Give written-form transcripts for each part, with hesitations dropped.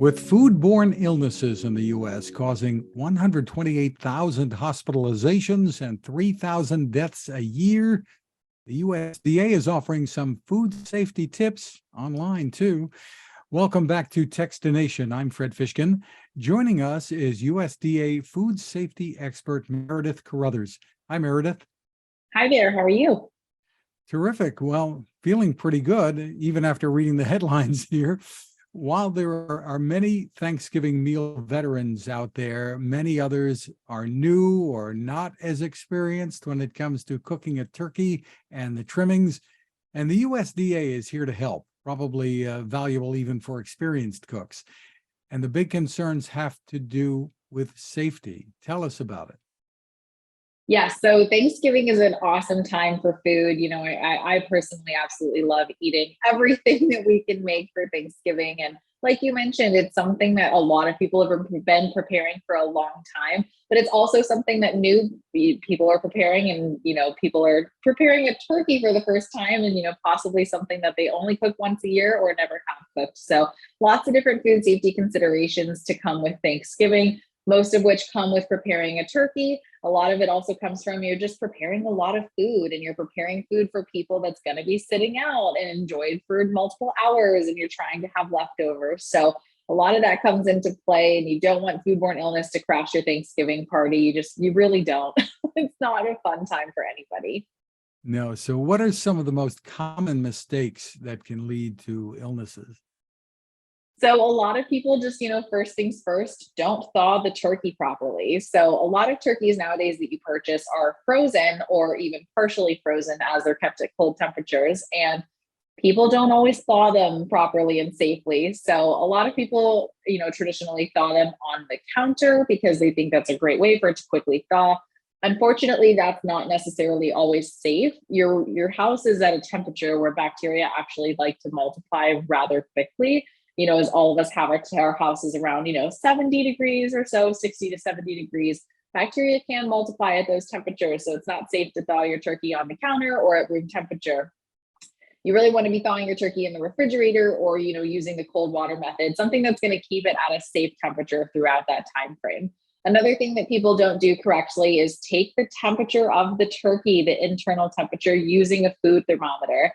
With foodborne illnesses in the U.S. causing 128,000 hospitalizations and 3,000 deaths a year, the USDA is offering some food safety tips online too. Welcome back to Techstination. I'm Fred Fishkin. Joining us is USDA food safety expert Meredith Carruthers. Hi, Meredith. Hi there. How are you? Terrific. Well, feeling pretty good, even after reading the headlines here. While there are many Thanksgiving meal veterans out there, many others are new or not as experienced when it comes to cooking a turkey and the trimmings. And the USDA is here to help, probably valuable even for experienced cooks. And the big concerns have to do with safety. Tell us about it. Yeah, so Thanksgiving is an awesome time for food. I personally absolutely love eating everything that we can make for Thanksgiving. And like you mentioned, it's something that a lot of people have been preparing for a long time, but it's also something that new people are preparing. And, people are preparing a turkey for the first time and, possibly something that they only cook once a year or never have cooked. So lots of different food safety considerations to come with Thanksgiving, most of which come with preparing a turkey. A lot of it also comes from you're just preparing a lot of food, and you're preparing food for people that's going to be sitting out and enjoying food multiple hours, and you're trying to have leftovers. So a lot of that comes into play, and you don't want foodborne illness to crash your Thanksgiving party. You really don't. It's not a fun time for anybody. No. So what are some of the most common mistakes that can lead to illnesses? So a lot of people just, first things first, don't thaw the turkey properly. So a lot of turkeys nowadays that you purchase are frozen or even partially frozen as they're kept at cold temperatures. And people don't always thaw them properly and safely. So a lot of people, traditionally thaw them on the counter because they think that's a great way for it to quickly thaw. Unfortunately, that's not necessarily always safe. Your house is at a temperature where bacteria actually like to multiply rather quickly. As all of us have our houses around, 70 degrees or so, 60 to 70 degrees, bacteria can multiply at those temperatures. So it's not safe to thaw your turkey on the counter or at room temperature. You really want to be thawing your turkey in the refrigerator or, using the cold water method, something that's going to keep it at a safe temperature throughout that time frame. Another thing that people don't do correctly is take the temperature of the turkey, the internal temperature, using a food thermometer.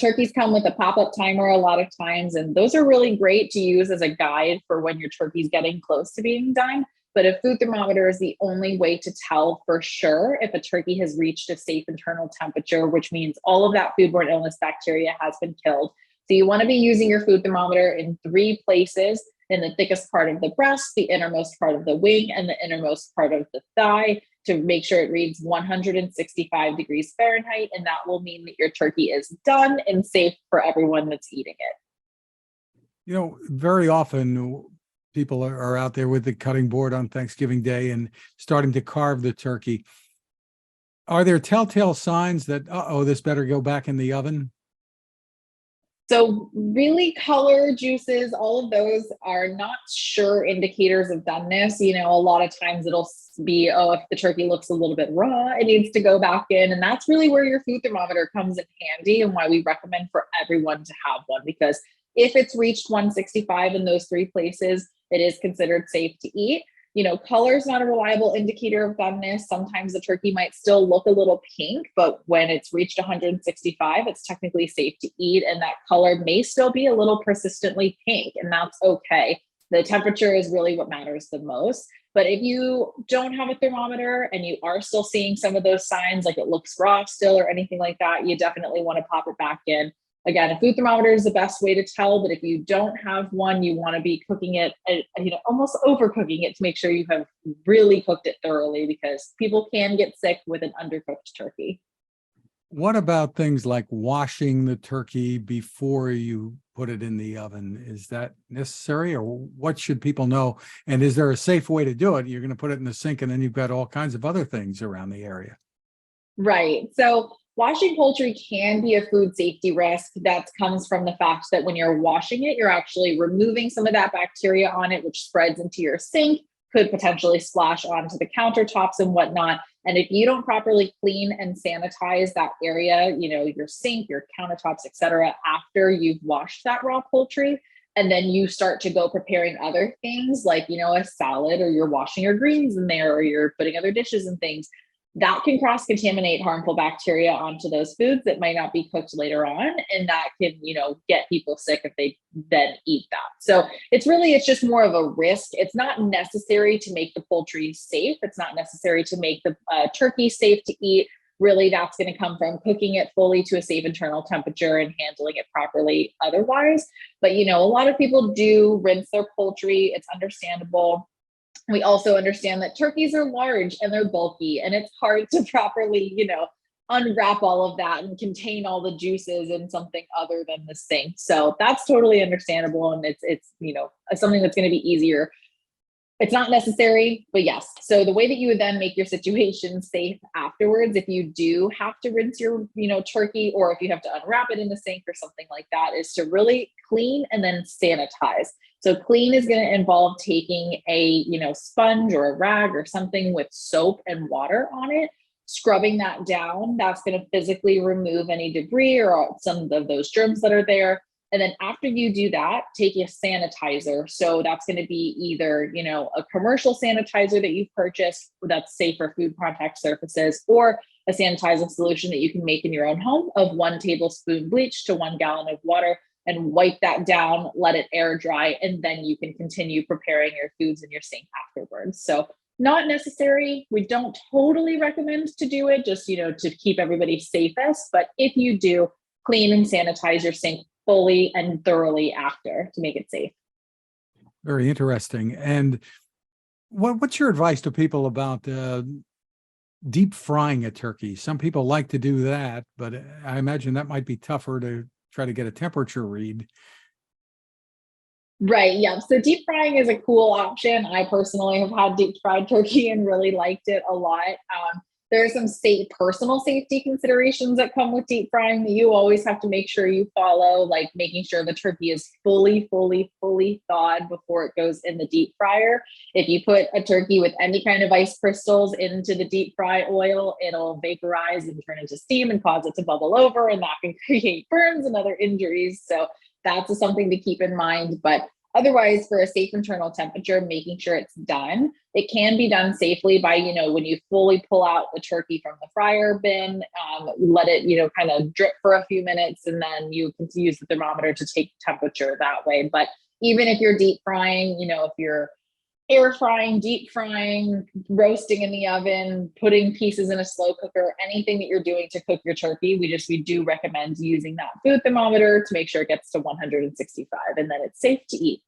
Turkeys come with a pop-up timer a lot of times, and those are really great to use as a guide for when your turkey's getting close to being done. But a food thermometer is the only way to tell for sure if a turkey has reached a safe internal temperature, which means all of that foodborne illness bacteria has been killed. So you want to be using your food thermometer in 3 places: in the thickest part of the breast, the innermost part of the wing, and the innermost part of the thigh, to make sure it reads 165 degrees Fahrenheit. And that will mean that your turkey is done and safe for everyone that's eating it. Very often people are out there with the cutting board on Thanksgiving Day and starting to carve the turkey. Are there telltale signs that, this better go back in the oven? So really, color, juices, all of those are not sure indicators of doneness. A lot of times it'll be, if the turkey looks a little bit raw, it needs to go back in. And that's really where your food thermometer comes in handy, and why we recommend for everyone to have one, because if it's reached 165 in those 3 places, it is considered safe to eat. Color is not a reliable indicator of doneness. Sometimes the turkey might still look a little pink, but when it's reached 165, it's technically safe to eat. And that color may still be a little persistently pink, and that's okay. The temperature is really what matters the most. But if you don't have a thermometer and you are still seeing some of those signs, like it looks raw still or anything like that, you definitely want to pop it back in. Again, a food thermometer is the best way to tell, but if you don't have one, you want to be cooking it, almost overcooking it to make sure you have really cooked it thoroughly, because people can get sick with an undercooked turkey. What about things like washing the turkey before you put it in the oven? Is that necessary, or what should people know? And is there a safe way to do it? You're going to put it in the sink, and then you've got all kinds of other things around the area. Right. So washing poultry can be a food safety risk. That comes from the fact that when you're washing it, you're actually removing some of that bacteria on it, which spreads into your sink, could potentially splash onto the countertops and whatnot. And if you don't properly clean and sanitize that area, your sink, your countertops, etc., after you've washed that raw poultry, and then you start to go preparing other things like, a salad, or you're washing your greens in there, or you're putting other dishes and things, that can cross-contaminate harmful bacteria onto those foods that might not be cooked later on. And that can, get people sick if they then eat that. So it's just more of a risk. It's not necessary to make the poultry safe. It's not necessary to make the turkey safe to eat. Really, that's going to come from cooking it fully to a safe internal temperature and handling it properly otherwise. But, a lot of people do rinse their poultry. It's understandable. We also understand that turkeys are large and they're bulky, and it's hard to properly, unwrap all of that and contain all the juices in something other than the sink. So that's totally understandable. And it's something that's going to be easier. It's not necessary, but yes. So the way that you would then make your situation safe afterwards, if you do have to rinse your, turkey, or if you have to unwrap it in the sink or something like that, is to really clean and then sanitize. So clean is going to involve taking a, sponge or a rag or something with soap and water on it, scrubbing that down. That's going to physically remove any debris or some of those germs that are there. And then after you do that, take a sanitizer. So that's going to be either, a commercial sanitizer that you've purchased that's safe for food contact surfaces, or a sanitizing solution that you can make in your own home of 1 tablespoon bleach to 1 gallon of water, and wipe that down, let it air dry, and then you can continue preparing your foods in your sink afterwards. So not necessary. We don't totally recommend to do it, just, to keep everybody safest. But if you do, clean and sanitize your sink fully and thoroughly after to make it safe. Very interesting. And what's your advice to people about deep frying a turkey? Some people like to do that, but I imagine that might be tougher to try to get a temperature read. Right. Yeah. So deep frying is a cool option. I personally have had deep fried turkey and really liked it a lot. There are some personal safety considerations that come with deep frying that you always have to make sure you follow, like making sure the turkey is fully thawed before it goes in the deep fryer. If you put a turkey with any kind of ice crystals into the deep fry oil, it'll vaporize and turn into steam and cause it to bubble over, and that can create burns and other injuries. So that's something to keep in mind. But otherwise, for a safe internal temperature, making sure it's done. It can be done safely by, when you fully pull out the turkey from the fryer bin, let it, kind of drip for a few minutes, and then you can use the thermometer to take temperature that way. But even if you're deep frying, if you're air frying, deep frying, roasting in the oven, putting pieces in a slow cooker, anything that you're doing to cook your turkey, we do recommend using that food thermometer to make sure it gets to 165, and then it's safe to eat.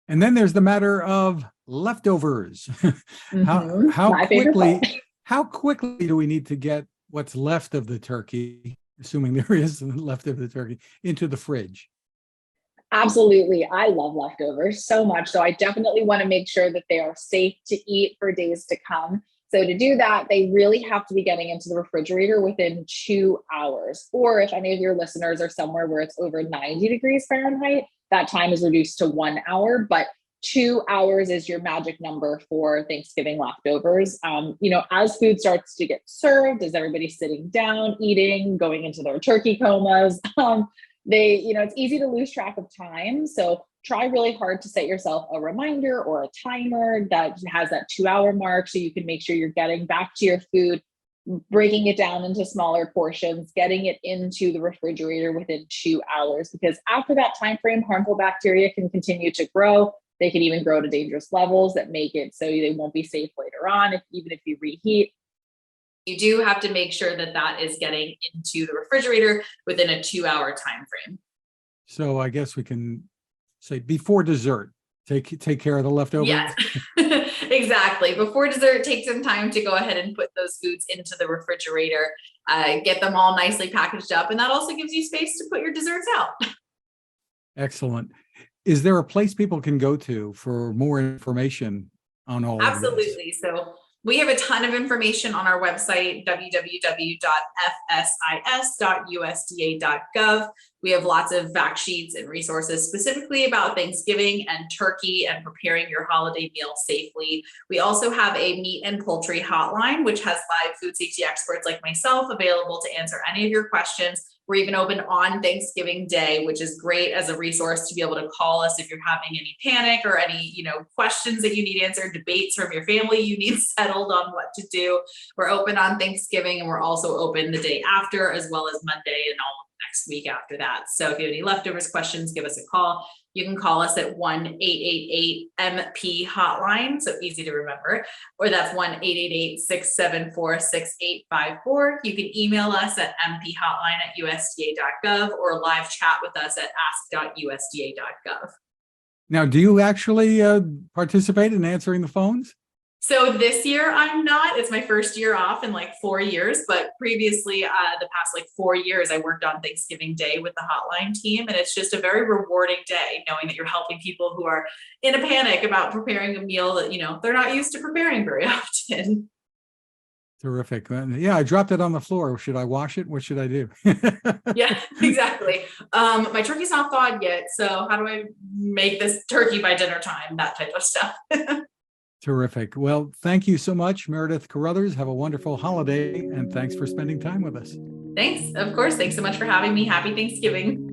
And then there's the matter of leftovers. How quickly do we need to get what's left of the turkey, assuming there is left of the turkey, into the fridge? Absolutely. I love leftovers so much. So I definitely want to make sure that they are safe to eat for days to come. So to do that, they really have to be getting into the refrigerator within 2 hours. Or if any of your listeners are somewhere where it's over 90 degrees Fahrenheit, that time is reduced to 1 hour. But 2 hours is your magic number for Thanksgiving leftovers. As food starts to get served, as everybody's sitting down, eating, going into their turkey comas, it's easy to lose track of time. So try really hard to set yourself a reminder or a timer that has that 2 hour mark, so you can make sure you're getting back to your food, breaking it down into smaller portions, getting it into the refrigerator within 2 hours, because after that time frame, harmful bacteria can continue to grow. They can even grow to dangerous levels that make it so they won't be safe later on, even if you reheat. You do have to make sure that that is getting into the refrigerator within a 2 hour time frame. So I guess we can say before dessert, take care of the leftovers. Yes, exactly. Before dessert, take some time to go ahead and put those foods into the refrigerator, get them all nicely packaged up. And that also gives you space to put your desserts out. Excellent. Is there a place people can go to for more information on all of this? Absolutely. So we have a ton of information on our website, www.fsis.usda.gov. We have lots of fact sheets and resources specifically about Thanksgiving and turkey and preparing your holiday meal safely. We also have a meat and poultry hotline, which has live food safety experts like myself available to answer any of your questions, We're even open on Thanksgiving Day, which is great as a resource to be able to call us if you're having any panic or any, questions that you need answered, debates from your family you need settled on what to do. We're open on Thanksgiving, and we're also open the day after, as well as Monday and all next week after that. So if you have any leftovers questions, give us a call. You can call us at 1-888-MP-HOTLINE, so easy to remember, or that's 1-888-674-6854. You can email us at mphotline@usda.gov or live chat with us at ask.usda.gov. Now, do you actually participate in answering the phones? So this year I'm not. It's my first year off in like 4 years, but previously the past like 4 years I worked on Thanksgiving Day with the hotline team, and it's just a very rewarding day knowing that you're helping people who are in a panic about preparing a meal that they're not used to preparing very often. Terrific. Yeah, I dropped it on the floor. Should I wash it? What should I do? Yeah, exactly. My turkey's not thawed yet, so how do I make this turkey by dinner time? That type of stuff. Terrific. Well, thank you so much, Meredith Carruthers. Have a wonderful holiday, and thanks for spending time with us. Thanks. Of course. Thanks so much for having me. Happy Thanksgiving.